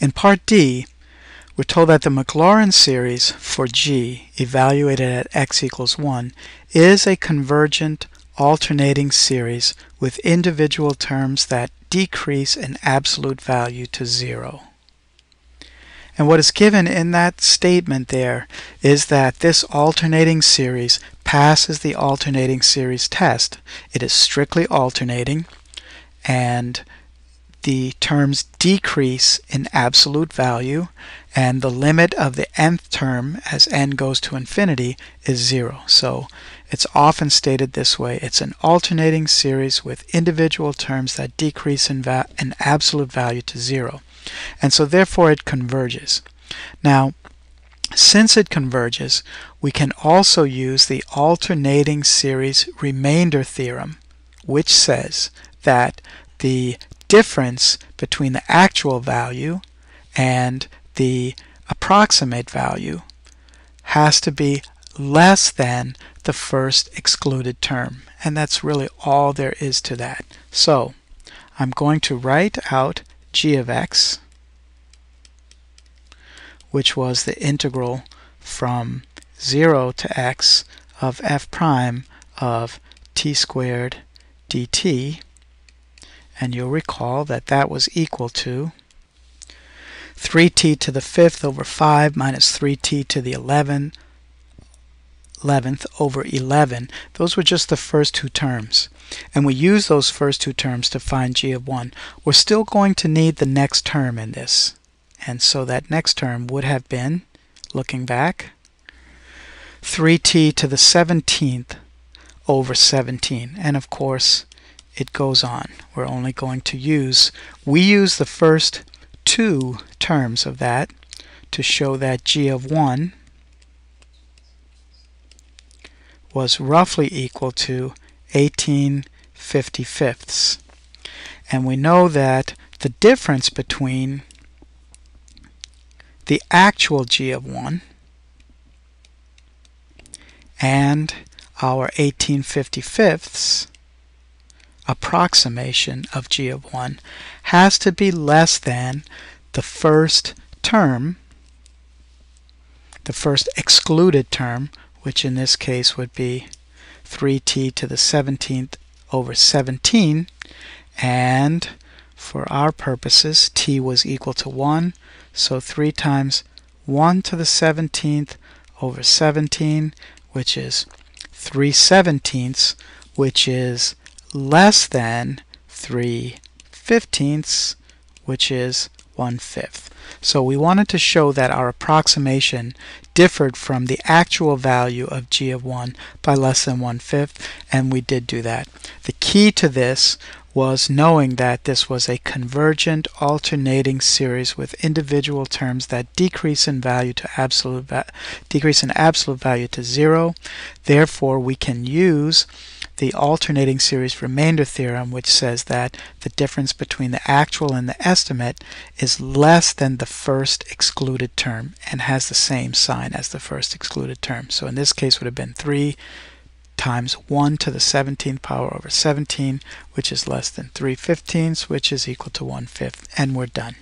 In Part D, we're told that the Maclaurin series for G, evaluated at x equals 1, is a convergent alternating series with individual terms that decrease in absolute value to 0. And what is given in that statement there is that this alternating series passes the alternating series test. It is strictly alternating, and the terms decrease in absolute value, and the limit of the nth term as n goes to infinity is 0. So it's often stated this way: it's an alternating series with individual terms that decrease in absolute value to 0. And so therefore it converges. Now, since it converges, we can also use the alternating series remainder theorem, which says that the difference between the actual value and the approximate value has to be less than the first excluded term. And that's really all there is to that. So I'm going to write out g of x, which was the integral from 0 to x of f prime of t squared dt. And you'll recall that that was equal to 3t to the 5th over 5 minus 3t to the 11th over 11. Those were just the first two terms. And we use those first two terms to find g of 1. We're still going to need the next term in this. And so that next term would have been, looking back, 3t to the 17th over 17. And of course, it goes on. We're only going to we use the first two terms of that to show that g of 1 was roughly equal to 18/55. And we know that the difference between the actual g of 1 and our 18/55 approximation of g of 1 has to be less than the first term, the first excluded term, which in this case would be 3t to the 17th over 17, and for our purposes t was equal to 1, so 3 times 1 to the 17th over 17, which is 3/17, which is less than 3/15, which is 1/5. So we wanted to show that our approximation differed from the actual value of g of 1 by less than 1/5, and we did do that. The key to this was knowing that this was a convergent alternating series with individual terms that decrease in value to absolute value to 0. Therefore, we can use the alternating series remainder theorem, which says that the difference between the actual and the estimate is less than the first excluded term and has the same sign as the first excluded term. So in this case would have been 3 times 1 to the 17th power over 17, which is less than 3/15, which is equal to 1/5, and we're done.